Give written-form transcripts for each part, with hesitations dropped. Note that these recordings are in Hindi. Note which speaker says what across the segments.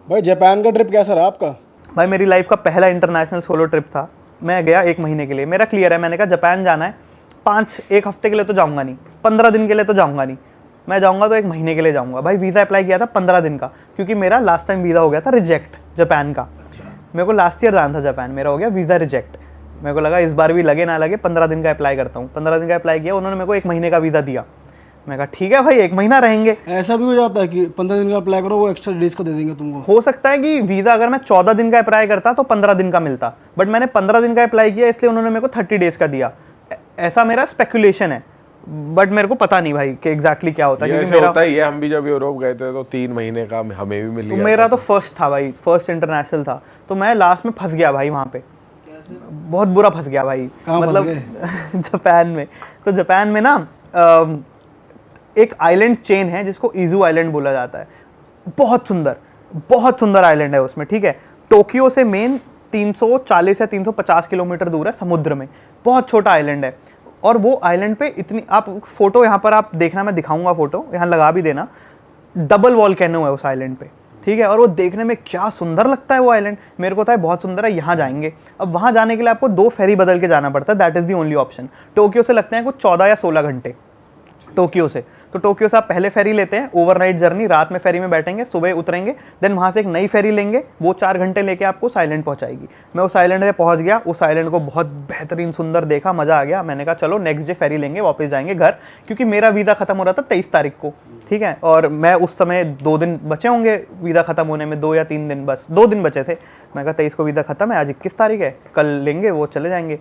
Speaker 1: भाई जापान का ट्रिप कैसा रहा आपका?
Speaker 2: भाई मेरी लाइफ का पहला इंटरनेशनल सोलो ट्रिप था। मैं गया 1 महीने के लिए, मेरा क्लियर है, मैंने कहा जापान जाना है, 1 हफ्ते के लिए तो जाऊंगा नहीं, 15 दिन के लिए तो जाऊंगा नहीं, मैं जाऊंगा तो 1 महीने के लिए जाऊंगा। भाई वीज़ा अप्लाई किया था 15 दिन का, क्योंकि मेरा लास्ट टाइम वीज़ा हो गया था रिजेक्ट जापान का। मेरे को लास्ट ईयर जाना था जापान, मेरा हो गया वीज़ा रिजेक्ट। मेरे को लगा इस बार भी लगे ना लगे 15 दिन का अप्लाई करता हूँ। 15 दिन का अप्लाई किया, उन्होंने मेरे को 1 महीने का वीज़ा दिया। मैं कहा ठीक है भाई 1 महीना रहेंगे।
Speaker 1: ऐसा भी हो जाता है कि 15 दिन का अप्लाई करो, वो एक्स्ट्रा डेज का दे देंगे तुमको?
Speaker 2: हो सकता है कि वीज़ा अगर मैं 14 दिन का अप्लाई करता तो 15 दिन का मिलता, बट मैंने 15 दिन का अप्लाई किया, इसलिए उन्होंने मेरे को 30 डेज का दिया। ऐसा मेरा स्पेकुलेशन है, बट मेरे को पता नहीं भाई कि एग्जैक्टली क्या होता है, क्योंकि मेरा
Speaker 3: होता ही है। हम भी जब यूरोप गए थे तो 3 महीने का हमें भी मिल
Speaker 2: तो
Speaker 3: गया
Speaker 2: मेरा
Speaker 3: था।
Speaker 2: तो फर्स्ट था भाई, फर्स्ट इंटरनेशनल था, तो मैं लास्ट में फंस गया भाई वहाँ पे। बहुत बुरा फंस गया भाई, मतलब जापान में। तो जापान में ना एक आइलैंड चेन है जिसको इजू आइलैंड बोला जाता है। बहुत सुंदर आइलैंड है उसमें, ठीक है। टोक्यो से मेन 340 या 350 किलोमीटर दूर है समुद्र में, बहुत छोटा आइलैंड है। और वो आइलैंड पे इतनी, आप फोटो यहाँ पर आप देखना, मैं दिखाऊंगा फोटो, यहाँ लगा भी देना, डबल वॉल्केनो है उस आइलैंड पे, ठीक है। और वो देखने में क्या सुंदर लगता है वो आइलैंड, मेरे को था बहुत सुंदर है, यहाँ जाएंगे। अब वहाँ जाने के लिए आपको 2 फेरी बदल के जाना पड़ता है, that is the only option. Tokyo से लगते हैं कुछ 14 या 16 घंटे टोक्यो से। तो टोक्यो से आप पहले फेरी लेते हैं, ओवरनाइट जर्नी, रात में फेरी में बैठेंगे, सुबह उतरेंगे, देन वहाँ से एक नई फेरी लेंगे, वो 4 घंटे लेके आपको उस आइलैंड पहुँचाएगी। मैं उस आइलैंड पे पहुँच गया, उस आइलैंड को बहुत बेहतरीन सुंदर देखा, मज़ा आ गया। मैंने कहा चलो नेक्स्ट डे फेरी लेंगे, वापस जाएंगे घर, क्योंकि मेरा वीज़ा खत्म हो रहा था 23 तारीख को, ठीक है। और मैं उस समय 2 दिन बचे होंगे वीज़ा ख़त्म होने में, 2 या 3 दिन, बस 2 दिन बचे थे। मैं कहा 23 को वीज़ा ख़त्म है, आज 21 तारीख है, कल लेंगे, वो चले जाएंगे।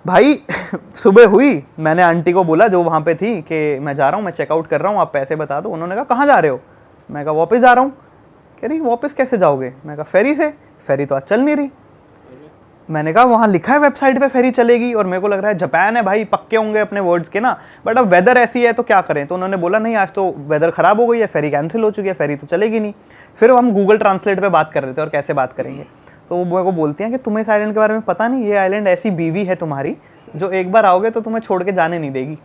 Speaker 2: भाई सुबह हुई, मैंने आंटी को बोला जो वहाँ पे थी कि मैं जा रहा हूँ, मैं चेकआउट कर रहा हूँ, आप पैसे बता दो। उन्होंने कहा कहाँ जा रहे हो? मैं कहा वापस जा रहा हूँ। कह रही वापस कैसे जाओगे? मैं कहा फेरी से। फेरी तो आज चल नहीं रही। मैंने कहा वहाँ लिखा है वेबसाइट पे फेरी चलेगी, और मेरे को लग रहा है जापान है भाई, पक्के होंगे अपने वर्ड्स के ना, बट अब वेदर ऐसी है तो क्या करें। तो उन्होंने बोला नहीं आज तो वेदर ख़राब हो गई है, फेरी कैंसिल हो चुकी है, फेरी तो चलेगी नहीं। फिर हम गूगल ट्रांसलेट पे बात कर रहे थे और कैसे बात करेंगे, तो वो मेरे को बोलती हैं कि तुम्हें इस आइलैंड के बारे में पता नहीं, ये आइलैंड ऐसी बीवी है तुम्हारी जो एक बार आओगे तो तुम्हें छोड़ के जाने नहीं देगी।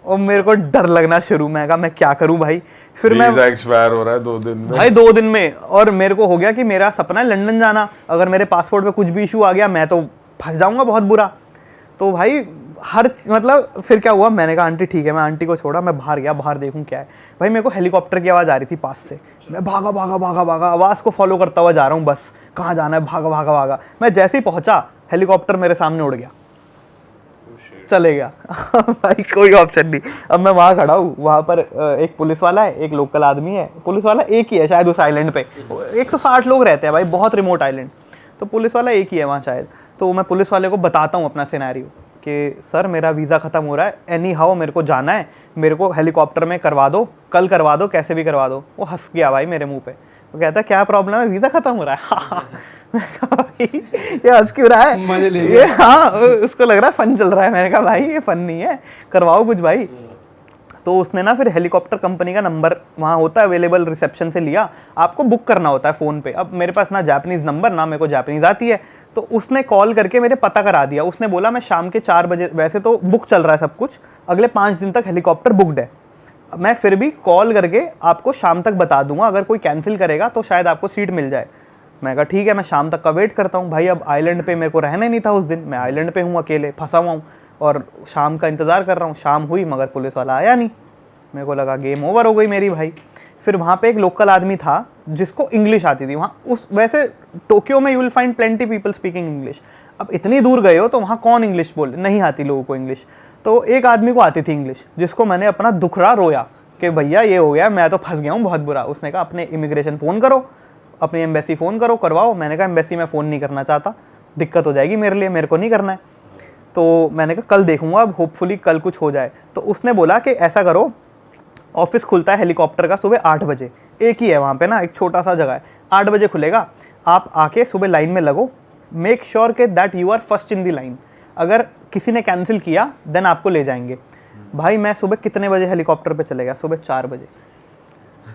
Speaker 2: और मेरे को डर लगना शुरू, मैं कहा मैं क्या करूं भाई। फिर मैं
Speaker 3: एक्सपायर हो रहा है 2 दिन में
Speaker 2: भाई, 2 दिन में। और मेरे को हो गया कि मेरा सपना है लंदन जाना, अगर मेरे पासपोर्ट पे कुछ भी इशू आ गया मैं तो फंस जाऊंगा बहुत बुरा। तो भाई मतलब फिर क्या हुआ, मैंने कहा आंटी ठीक है, मैं आंटी को छोड़ा, मैं बाहर गया, बाहर देखूं क्या है। भाई मेरे को हेलीकॉप्टर की आवाज़ आ रही थी पास से, मैं भागा आवाज़ को फॉलो करता हुआ जा रहा हूँ, बस कहाँ जाना है, भागा। मैं जैसे ही पहुँचा हेलीकॉप्टर मेरे सामने उड़ गया, चले गया। भाई कोई ऑप्शन नहीं। अब मैं वहाँ खड़ा हूँ, वहाँ पर एक पुलिस वाला है, एक लोकल आदमी है। पुलिस वाला एक ही है शायद उस आइलैंड पे, 160 लोग रहते हैं भाई, बहुत रिमोट आइलैंड, तो पुलिस वाला एक ही है वहाँ शायद। तो मैं पुलिस वाले को बताता हूँ अपना सिनेरियो कि सर मेरा वीज़ा ख़त्म हो रहा है, एनी हाउ मेरे को जाना है, मेरे को हेलीकॉप्टर में करवा दो, कल करवा दो, कैसे भी करवा दो। वो हंस गया भाई मेरे मुँह पे, वो कहता है क्या प्रॉब्लम है, वीज़ा ख़त्म हो रहा है। मैं कहा भाई ये हंस क्यों रहा है, ये हाँ उसको लग रहा है फन चल रहा है। मैंने कहा भाई ये फन नहीं है, करवाओ कुछ भाई। तो उसने ना फिर हेलीकॉप्टर कंपनी का नंबर वहाँ होता है अवेलेबल, रिसेप्शन से लिया, आपको बुक करना होता है फ़ोन पे। अब मेरे पास ना जापानीज़ नंबर, ना मेरे को जापानीज़ आती है, तो उसने कॉल करके मेरे पता करा दिया। उसने बोला मैं शाम के 4 बजे, वैसे तो बुक चल रहा है सब कुछ, अगले 5 दिन तक हेलीकॉप्टर बुकड है, मैं फिर भी कॉल करके आपको शाम तक बता दूंगा, अगर कोई कैंसिल करेगा तो शायद आपको सीट मिल जाए। मैं कहा ठीक है, मैं शाम तक का वेट करता हूँ। भाई अब आइलैंड पे मेरे को रहना ही नहीं था उस दिन, मैं आइलैंड पे हूँ, अकेले फंसा हुआ हूँ, और शाम का इंतज़ार कर रहा हूँ। शाम हुई मगर पुलिस वाला आया नहीं, मेरे को लगा गेम ओवर हो गई मेरी भाई। फिर वहाँ पे एक लोकल आदमी था जिसको इंग्लिश आती थी वहाँ, उस वैसे टोक्यो में you will find plenty people speaking English. अब इतनी दूर गए हो तो वहाँ कौन इंग्लिश बोले, नहीं आती लोगों को इंग्लिश। तो एक आदमी को आती थी इंग्लिश, जिसको मैंने अपना दुखड़ा रोया कि भैया ये हो गया, मैं तो फंस गया हूँ बहुत बुरा। उसने कहा अपने इमिग्रेशन फ़ोन करो, अपनी एम्बेसी फ़ोन करो, करवाओ। मैंने कहा एम्बेसी में फ़ोन नहीं करना चाहता, दिक्कत हो जाएगी मेरे लिए, मेरे को नहीं करना है। तो मैंने कहा कल देखूंगा, अब होपफुली कल कुछ हो जाए। तो उसने बोला कि ऐसा करो, ऑफिस खुलता है हेलीकॉप्टर का सुबह 8 बजे, एक ही है वहाँ पे ना, एक छोटा सा जगह है, 8 बजे खुलेगा, आप आके सुबह लाइन में लगो, मेक श्योर के that you are first in the line. अगर किसी ने कैंसिल किया देन आपको ले जाएंगे। भाई मैं सुबह कितने बजे हेलीकॉप्टर पे चले गया, सुबह 4 बजे।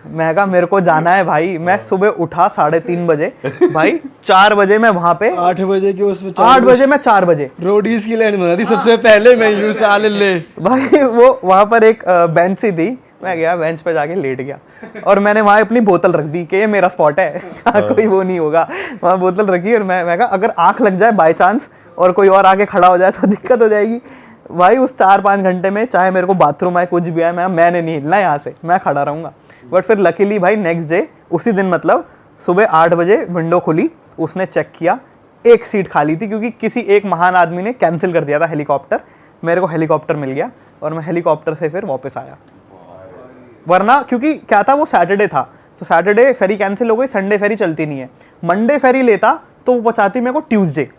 Speaker 2: मैं कहा मेरे को जाना है भाई। मैं सुबह उठा 3:30 बजे, भाई 4 बजे मैं वहाँ पे,
Speaker 1: 8 बजे की उसमें
Speaker 2: 8 बजे मैं 4 बजे
Speaker 1: रोडीज की लाइन बना दी सबसे पहले, मैं यूं साल ले
Speaker 2: भाई। वो वहाँ पर एक बेंच सी थी, मैं गया बेंच पे जाके लेट गया और मैंने वहाँ अपनी बोतल रख दी कि ये मेरा स्पॉट है कोई वो नहीं होगा। वहाँ बोतल रखी और मैं कहा अगर आँख लग जाए बाय चांस और कोई और आके खड़ा हो जाए तो दिक्कत हो जाएगी। भाई उस 4-5 घंटे में चाहे मेरे को बाथरूम आए कुछ भी आए मैंने नहीं हिलना यहाँ से, मैं खड़ा रहूँगा। बट फिर लकीली भाई नेक्स्ट डे उसी दिन मतलब सुबह 8 बजे विंडो खुली, उसने चेक किया, एक सीट खाली थी क्योंकि किसी एक महान आदमी ने कैंसिल कर दिया था हेलीकॉप्टर। मेरे को हेलीकॉप्टर मिल गया और मैं हेलीकॉप्टर से फिर वापस आया। वरना क्योंकि क्या था वो सैटरडे था, तो सैटरडे फेरी कैंसिल हो गई, संडे फेरी चलती नहीं है। मंडे फेरी लेता तो वो पहुंचाती मेरे को ट्यूसडे,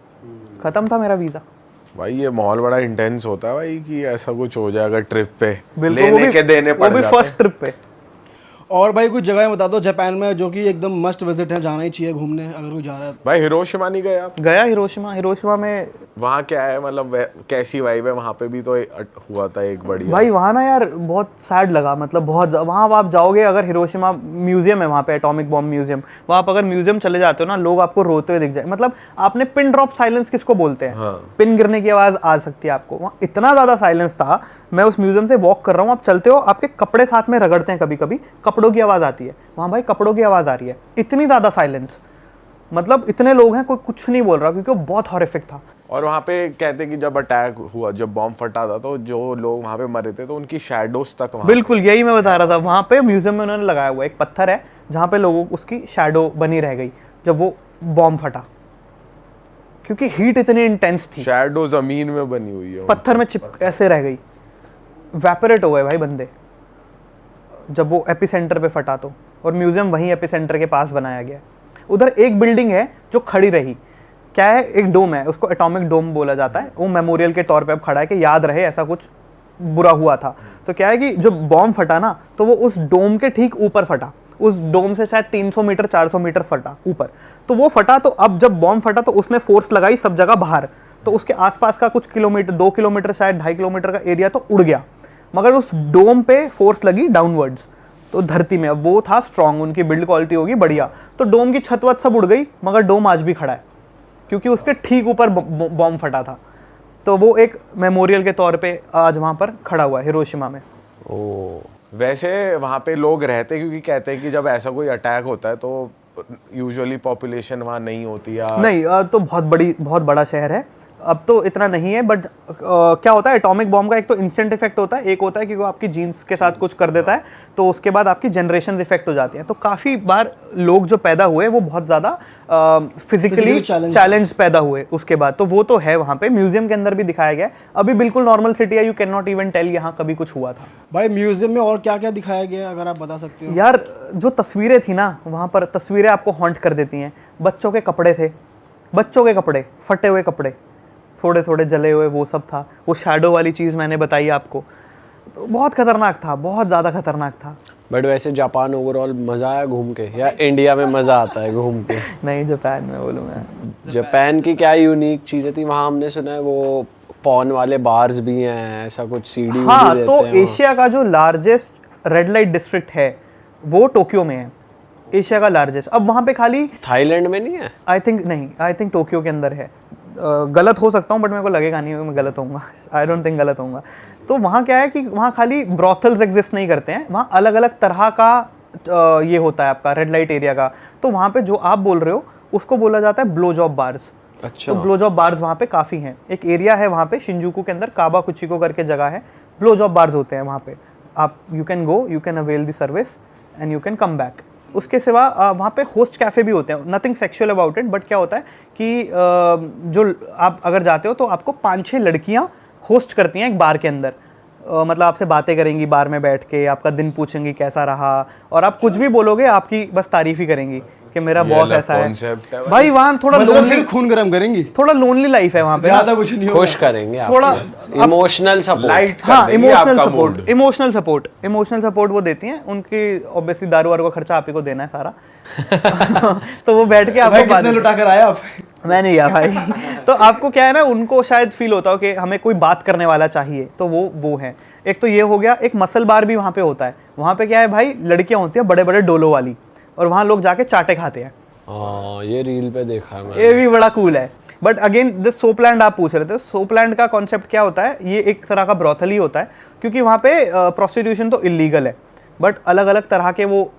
Speaker 2: खत्म था मेरा वीज़ा।
Speaker 3: भाई ये माहौल बड़ा इंटेंस होता है भाई कि ऐसा कुछ हो जाएगा ट्रिप पे,
Speaker 2: बिल्कुल, वो
Speaker 3: लेने के देने पड़
Speaker 2: वो भी
Speaker 3: जाते
Speaker 2: फर्स्ट ट्रिप पे।
Speaker 1: और भाई कुछ जगह बता दो जापान में जो कि एकदम मस्ट विजिट है, जाना ही चाहिए घूमने अगर कोई जा रहा है।
Speaker 3: भाई हिरोशिमा नहीं गए आप?
Speaker 2: गया हिरोशिमा में।
Speaker 3: वहाँ क्या है मतलब कैसी वाइब है वहाँ पे? भी तो हुआ था एक बढ़िया
Speaker 2: भाई वहाँ ना यार बहुत सैड लगा, मतलब बहुत। वहाँ आप जाओगे अगर हिरोशिमा म्यूजियम है वहाँ पे, एटॉमिक बॉम्ब म्यूजियम, वहाँ पर अगर म्यूजियम चले जाते हो ना लोग आपको रोते हुए दिख जाए। मतलब आपने पिन ड्रॉप साइलेंस किसको बोलते हैं?
Speaker 3: हाँ।
Speaker 2: पिन गिरने की आवाज़ आ सकती है आपको। वहाँ इतना ज़्यादा साइलेंस था, मैं उस म्यूजियम से वॉक कर रहा हूँ, आप चलते हो आपके कपड़े साथ में रगड़ते हैं, कभी कभी कपड़ों की आवाज़ आती है। वहाँ भाई कपड़ों की आवाज़ आ रही है, इतनी ज़्यादा साइलेंस, मतलब इतने लोग हैं कोई कुछ नहीं बोल रहा क्योंकि वो बहुत हॉरिफिक था।
Speaker 3: और वहाँ पे कहते हैं कि जब अटैक हुआ, जब बॉम्ब फटा था, तो जो लोग वहाँ पे मरे थे तो उनकी शैडोज तक वहाँ
Speaker 2: बिल्कुल यही मैं बता रहा था। वहाँ पे म्यूजियम में उन्होंने लगाया हुआ एक पत्थर है जहाँ पे लोगों उसकी शैडो बनी रह गई जब वो बॉम्ब फटा, क्योंकि हीट इतनी इंटेंस थी।
Speaker 3: शैडो जमीन में बनी हुई है,
Speaker 2: पत्थर में चिप ऐसे रह गई, वैपोरेट हो गए भाई बंदे जब वो एपिसेंटर पे फटा तो। और म्यूजियम वहीं एपिसेंटर के पास बनाया गया। उधर एक बिल्डिंग है जो खड़ी रही, क्या है, एक डोम है, उसको एटॉमिक डोम बोला जाता है। वो मेमोरियल के तौर पे अब खड़ा है कि याद रहे ऐसा कुछ बुरा हुआ था। तो क्या है कि जब बॉम्ब फटा ना तो वो उस डोम के ठीक ऊपर फटा, उस डोम से शायद 300 मीटर 400 मीटर फटा ऊपर। तो वो फटा, तो अब जब बॉम्ब फटा तो उसने फोर्स लगाई सब जगह बाहर, तो उसके आसपास का कुछ किलोमीटर 2 किलोमीटर शायद 2.5 किलोमीटर का एरिया तो उड़ गया, मगर उस डोम पे फोर्स लगी डाउनवर्ड्स, तो धरती में। अब वो था स्ट्रॉन्ग, उनकी बिल्ड क्वालिटी होगी बढ़िया, तो डोम की छत वत सब उड़ गई, मगर डोम आज भी खड़ा है क्योंकि उसके ठीक ऊपर बॉम्ब फटा था। तो वो एक मेमोरियल के तौर पे आज वहाँ पर खड़ा हुआ है हिरोशिमा में।
Speaker 3: ओ वैसे वहाँ पे लोग रहते, क्योंकि कहते हैं कि जब ऐसा कोई अटैक होता है तो यूजुअली पॉपुलेशन वहाँ नहीं होती या
Speaker 2: नहीं, तो बहुत बड़ा शहर है, अब तो इतना नहीं है। बट क्या होता है एटॉमिक बॉम्ब का, एक तो इंस्टेंट इफेक्ट होता है, एक होता है कि वो आपकी जीन्स के साथ कुछ कर देता है तो उसके बाद आपकी जनरेशन इफेक्ट हो जाती है। तो काफ़ी बार लोग जो पैदा हुए वो बहुत ज़्यादा फिजिकली चैलेंज पैदा हुए उसके बाद। तो वो तो है वहाँ पे, म्यूजियम के अंदर भी दिखाया गया है। अभी बिल्कुल नॉर्मल सिटी है, you can not even tell यहाँ कभी कुछ हुआ था।
Speaker 1: भाई म्यूजियम में और क्या क्या दिखाया गया अगर आप बता सकते हो?
Speaker 2: यार जो तस्वीरें थी ना वहाँ पर, तस्वीरें आपको हॉन्ट कर देती हैं। बच्चों के कपड़े थे, बच्चों के कपड़े, फटे हुए कपड़े, थोड़े थोड़े जले हुए, वो सब था। वो शैडो वाली चीज़ मैंने बताई आपको, तो बहुत खतरनाक था, बहुत ज़्यादा खतरनाक था।
Speaker 4: बट वैसे जापान ओवरऑल मज़ा आया घूम के, या इंडिया में मज़ा आता है घूम के?
Speaker 2: नहीं, जापान में बोलूँगा।
Speaker 4: जापान की क्या यूनिक चीज़ें थी वहाँ? हमने सुना है वो पॉन वाले बार्स भी हैं, ऐसा कुछ सीढ़ी
Speaker 2: हाँ,
Speaker 4: देते
Speaker 2: तो
Speaker 4: हैं
Speaker 2: एशिया का जो लार्जेस्ट रेड लाइट डिस्ट्रिक्ट है वो टोक्यो में है, एशिया का लार्जेस्ट। अब वहाँ पे खाली
Speaker 4: थाईलैंड में नहीं है?
Speaker 2: आई थिंक टोक्यो के अंदर है। गलत हो सकता हूँ बट मेरे को लगेगा नहीं मैं गलत होऊंगा, आई डोंट थिंक गलत होऊंगा। तो वहाँ क्या है कि वहाँ खाली ब्रॉथल्स एग्जिस्ट नहीं करते हैं, वहाँ अलग अलग तरह का ये होता है आपका रेड लाइट एरिया का। तो वहाँ पे जो आप बोल रहे हो उसको बोला जाता है ब्लो जॉब बार्स।
Speaker 4: अच्छा।
Speaker 2: तो ब्लो जॉब बार्स वहाँ पे काफ़ी हैं। एक एरिया है वहाँ पे शिंजुकू के अंदर, काबा कुचिको करके जगह है, ब्लो जॉब बार्स होते हैं वहाँ पे। आप you can go, you can avail the service and you can come back. उसके सिवा वहाँ पे होस्ट कैफ़े भी होते हैं, nothing sexual about it, but क्या होता है कि जो आप अगर जाते हो तो आपको 5-6 लड़कियाँ होस्ट करती हैं एक बार के अंदर। मतलब आपसे बातें करेंगी बार में बैठ के, आपका दिन पूछेंगी कैसा रहा, और आप कुछ भी बोलोगे आपकी बस तारीफ ही करेंगी कि मेरा बॉस ऐसा है। भाई वहाँ थोड़ा लोनली,
Speaker 1: खून गर्म करेंगी,
Speaker 2: थोड़ा लोनली लाइफ है वहाँ पे,
Speaker 1: ज्यादा कुछ नहीं
Speaker 4: खुश करेंगे
Speaker 2: थोड़ा
Speaker 4: इमोशनल सपोर्ट।
Speaker 3: लाइट
Speaker 2: हाँ, इमोशनल सपोर्ट वो देती हैं। उनकी ऑब्वियसली दारू वारू का खर्चा आप ही को देना है सारा तो वो बैठ के आपको
Speaker 1: कितने लुटा कर आए आप?
Speaker 2: मैं नहीं गया भाई तो आपको क्या है ना, उनको शायद फील होता हो कि हमें कोई बात करने वाला चाहिए, तो वो है। एक तो ये हो गया, एक मसल बार भी वहाँ पे होता है। वहाँ पे क्या है भाई, लड़कियाँ होती हैं बड़े बड़े डोलों वाली, और वहाँ लोग जाके चाटे खाते हैं।
Speaker 4: हाँ, ये रील पे देखा है मैंने।
Speaker 2: ये भी बड़ा कूल है। बट अगेन दिस सोपलैंड आप पूछ रहे थे, सोपलैंड का कॉन्सेप्ट क्या होता है, ये एक तरह का ब्रॉथल ही होता है, क्योंकि वहाँ पे प्रोस्टिट्यूशन तो इलीगल है। बट अलग अलग तरह के वो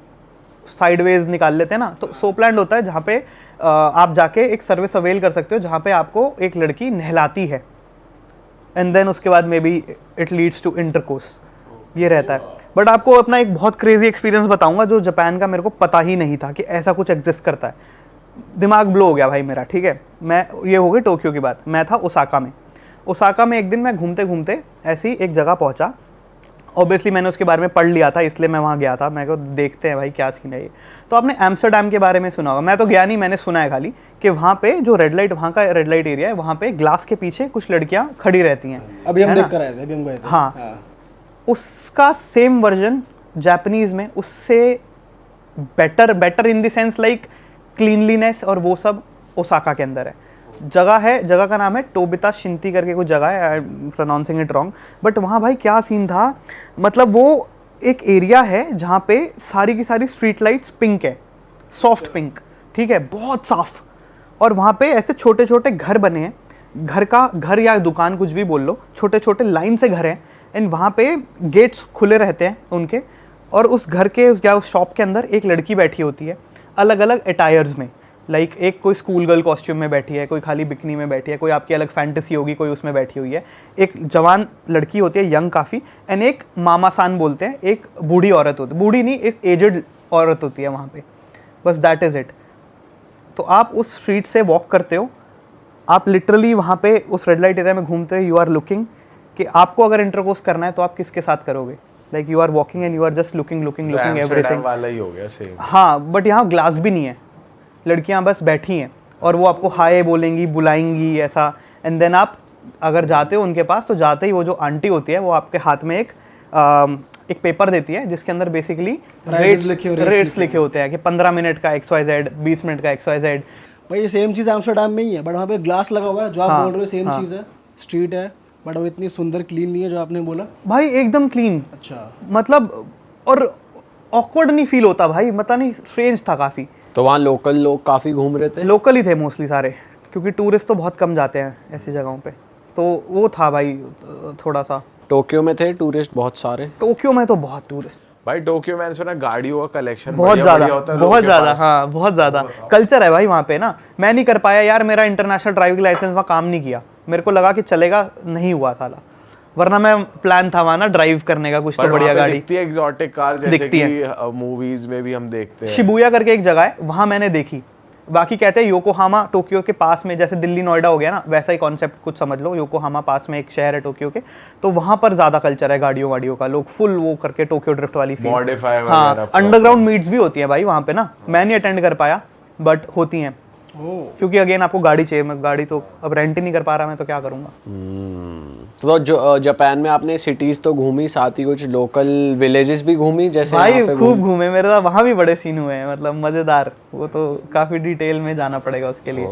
Speaker 2: साइडवेज निकाल लेते हैं ना, तो सोपलैंड होता है जहाँ पे आप जाके एक सर्विस अवेल कर सकते हो जहाँ पे आपको एक लड़की नहलाती है एंड देन उसके बाद may be it leads to intercourse, ये रहता है। बट आपको अपना एक बहुत क्रेजी एक्सपीरियंस बताऊंगा जो जापान का मेरे को पता ही नहीं था कि ऐसा कुछ एग्जिस्ट करता है। दिमाग ब्लो हो गया भाई मेरा, ठीक है। मैं, ये हो गई टोक्यो की बात, मैं था ओसाका में। ओसाका में एक दिन मैं घूमते घूमते ऐसी एक जगह पहुंचा। ऑब्वियसली मैंने उसके बारे में पढ़ लिया था, इसलिए मैं वहाँ गया था। मैं को देखते हैं भाई क्या सीन है ये। तो आपने एम्स्टर्डम के बारे में सुना होगा, मैं तो गया नहीं, मैंने सुना है खाली कि वहाँ पे जो रेड लाइट, वहाँ का रेड लाइट एरिया है, वहाँ पे ग्लास के पीछे कुछ लड़कियाँ खड़ी रहती हैं।
Speaker 1: अभी हम
Speaker 2: है ना?
Speaker 1: देख कर आए थे, अभी हम गए थे।
Speaker 2: हाँ, उसका सेम वर्जन जापानीज में, उससे better in the sense like cleanliness और वो सब ओसाका के अंदर है। जगह का नाम है टोबिता शिंती करके कुछ जगह है, I am pronouncing it wrong. But वहाँ भाई क्या सीन था, मतलब वो एक एरिया है जहाँ पे सारी की सारी स्ट्रीट लाइट्स पिंक है, सॉफ्ट पिंक, ठीक है, बहुत साफ। और वहाँ पे ऐसे छोटे छोटे घर बने हैं, घर या दुकान कुछ भी बोल लो, छोटे छोटे लाइन से घर हैं एंड वहाँ पे गेट्स खुले रहते हैं उनके। और उस घर के उस शॉप के अंदर एक लड़की बैठी होती है अलग अलग अटायर्स में, लाइक एक कोई स्कूल गर्ल कॉस्ट्यूम में बैठी है, कोई खाली बिकनी में बैठी है, कोई आपकी अलग फैंटेसी होगी, कोई उसमें बैठी हुई है। एक जवान लड़की होती है, यंग काफ़ी, एंड एक मामा सान बोलते हैं, एक बूढ़ी औरत होती है, बूढ़ी नहीं, एक एजड औरत होती है वहाँ पे, बस दैट इज़ इट। तो आप उस स्ट्रीट से वॉक करते हो, आप लिटरली वहाँ पे उस रेड लाइट एरिया में घूमते हो, यू आर लुकिंग कि आपको अगर इंटरकोर्स करना है तो आप किसके साथ करोगे, like you are walking and you are just looking everything
Speaker 3: वाला ही हो गया सेम।
Speaker 2: हाँ, बट यहाँ ग्लास भी नहीं है, लड़कियाँ बस बैठी हैं और वो आपको हाय बोलेंगी, बुलाएंगी ऐसा। एंड देन आप अगर जाते हो उनके पास, तो जाते ही वो जो आंटी होती है वो आपके हाथ में एक पेपर देती है जिसके अंदर बेसिकली रेट्स लिखे होते हैं कि 15 मिनट का XYZ, 20 मिनट का XYZ।
Speaker 1: भाई ये सेम चीज़ एम्स्टर्डम में ही है, बट वहाँ पे ग्लास लगा हुआ है, जो आप बोल रहे हो सेम चीज़ है, स्ट्रीट है, बट वो इतनी सुंदर क्लीन नहीं है जो आपने बोला।
Speaker 2: भाई एकदम क्लीन,
Speaker 1: अच्छा,
Speaker 2: मतलब और ऑकवर्ड नहीं फील होता भाई, पता नहीं, स्ट्रेंज था काफ़ी।
Speaker 4: तो वहाँ लोकल लोग काफ़ी घूम रहे थे?
Speaker 2: लोकल ही थे मोस्टली सारे, क्योंकि टूरिस्ट तो बहुत कम जाते हैं ऐसी जगहों पे, तो वो था भाई थोड़ा सा।
Speaker 4: टोक्यो में थे टूरिस्ट बहुत सारे?
Speaker 2: टोक्यो में तो बहुत टूरिस्ट,
Speaker 3: भाई टोक्यो मैंने सुना गाड़ियों का कलेक्शन
Speaker 2: बहुत ज़्यादा, हाँ बहुत ज़्यादा कल्चर है भाई वहाँ पे ना। मैं नहीं कर पाया यार, मेरा इंटरनेशनल ड्राइविंग लाइसेंस वहाँ काम नहीं किया, मेरे को लगा कि चलेगा, नहीं हुआ साला, वरना मैं प्लान था वहाँ ना ड्राइव करने का कुछ तो बढ़िया गाड़ी।
Speaker 3: दिखती है एग्जॉटिक कार जैसे कि मूवीज में भी हम देखते हैं।
Speaker 2: शिबुया करके एक जगह है, वहाँ मैंने देखी। बाकी कहते हैं योकोहामा टोक्यो के पास में, जैसे दिल्ली नोएडा हो गया ना, वैसा ही कॉन्सेप्ट कुछ समझ लो। योकोहामा पास में एक शहर है टोक्यो के, तो वहाँ पर ज़्यादा कल्चर है गाड़ियों का, लोग फुल वो करके टोक्यो ड्रिफ्ट वाली फील।
Speaker 3: मॉडिफाई
Speaker 2: हाँ, अंडरग्राउंड मीट्स भी होती हैं भाई वहाँ पे ना, मैं नहीं अटेंड कर पाया बट होती हैं, क्योंकि अगेन आपको गाड़ी चाहिए, मैं गाड़ी तो अब रेंट ही नहीं कर पा रहा, मैं तो क्या करूँगा।
Speaker 4: तो जो जापान में आपने सिटीज तो घूमी, साथ ही कुछ लोकल विलेजेस भी घूमी जैसे?
Speaker 2: भाई खूब घूमे, मेरे साथ वहाँ भी बड़े सीन हुए हैं, मतलब मज़ेदार, वो तो काफ़ी डिटेल में जाना पड़ेगा उसके लिए।